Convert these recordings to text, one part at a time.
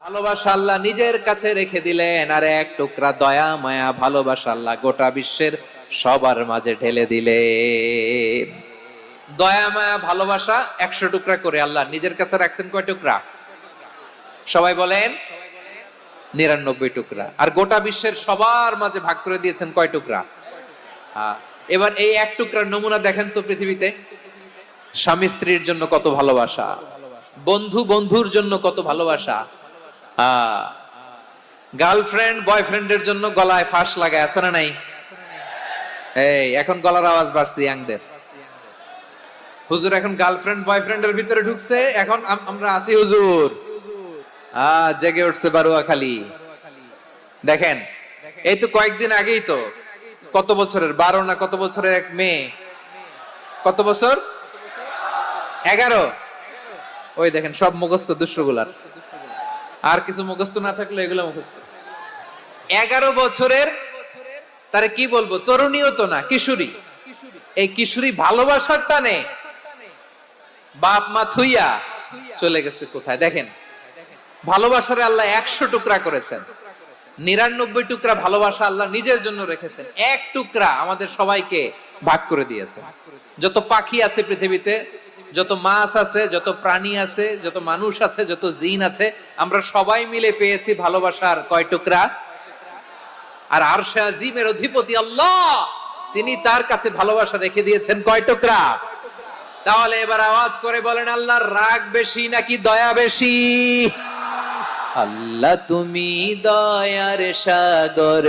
ভালোবাসা আল্লাহ নিজের কাছে রেখে দিলেন, আর এক টুকরা দয়া মায়া ভালোবাসা আল্লাহ গোটা বিশ্বের সবার মাঝে ঢেলে দিলেন। দয়া মায়া ভালোবাসা 100 টুকরা করে আল্লাহ নিজের কাছে রাখছেন কয় টুকরা? সবাই বলেন 99 টুকরা। আর গোটা বিশ্বের সবার মাঝে ভাগ করে দিয়েছেন কয় টুকরা? এবার এই এক টুকরার নমুনা দেখেন তো পৃথিবীতে। স্বামী স্ত্রীর জন্য কত ভালোবাসা, বন্ধু বন্ধুর জন্য কত ভালোবাসা, গার্লফ্রেন্ড বয়ফ্রেন্ডের জন্য গলায় ফাঁস লাগায় আছে না নাই? এই এখন গলার আওয়াজ বাড়ছে ইয়াংদের। হুজুর এখন গার্লফ্রেন্ড বয়ফ্রেন্ডের ভিতরে ঢুকছে, এখন আমরা আছি হুজুর। জেগে উঠছে বারুয়াখালী। দেখেন এই তো কয়েকদিন আগেই তো কত বছরের 12 না কত বছরের এক মেয়ে, কত বছর 11, ওই দেখেন সব মুখস্থ দুষ্টগুলার, আর কিছু মুখস্থ না থাকলে এগুলো মুখস্থ। 11 বছরের, তারে কি বলবো, তরুণীও তো না, কিশোরী। এই কিশোরী ভালোবাসার টানে বাপ মা থুইয়া চলে গেছে কোথায়? দেখেন ভালোবাসারে আল্লাহ 100 টুকরা করেছেন, 99 টুকরা ভালোবাসা আল্লাহ নিজের জন্য রেখেছেন, এক টুকরা আমাদের সবাইকে ভাগ করে দিয়েছেন। যত পাখি আছে পৃথিবীতে, যত মাছ আছে, যত প্রাণী আছে, যত মানুষ আছে, যত জিন আছে, আমরা সবাই মিলে পেয়েছি ভালোবাসার কয় টুকরা? আর আরশে আজিমের অধিপতি আল্লাহ, তিনি তার কাছে ভালোবাসা রেখে দিয়েছেন কয় টুকরা? তাহলে এবার আওয়াজ করে বলেন, আল্লাহর রাগ বেশি নাকি দয়া বেশি? আল্লাহ তুমি দয়ার সাগর,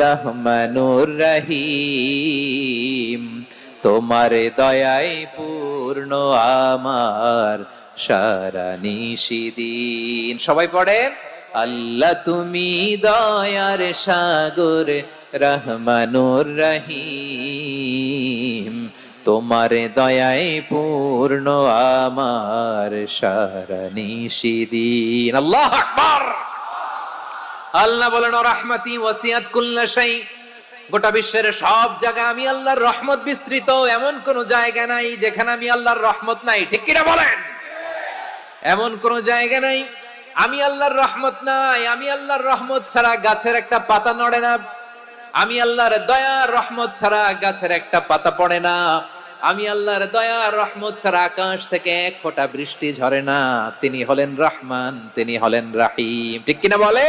রহমানুর রহিম, তোমার দয়ায় পূর্ণ আমার সারা নিশিদিন। সবাই পড়েন, আল্লাহ তুমি দয়ার সাগর, রহমানুর রহিম, তোমার দয়ায় পূর্ণ আমার সারা নিশিদিন। আল্লাহু আকবার। আল্লাহ বলেন, রাহমাতি ওয়াসিআত কুল্লা শাই, গোটা বিশ্বের সব জায়গায় আমি আল্লাহর রহমত বিস্তৃত, এমন কোন জায়গা নাই যেখানে আমি আল্লাহর রহমত নাই। ঠিক কিনা বলেন? এমন কোন জায়গা নাই আমি আল্লাহর রহমত নাই। আমি আল্লাহর রহমত ছাড়া গাছের একটা পাতা নড়ে না, আমি আল্লাহর দয়া রহমত ছাড়া গাছের একটা পাতা পড়ে না, আমি আল্লাহর দয়া রহমত ছাড়া আকাশ থেকে এক ফোঁটা বৃষ্টি ঝরে না। তিনি হলেন রহমান, তিনি হলেন রাহিম। ঠিক কিনা বলে?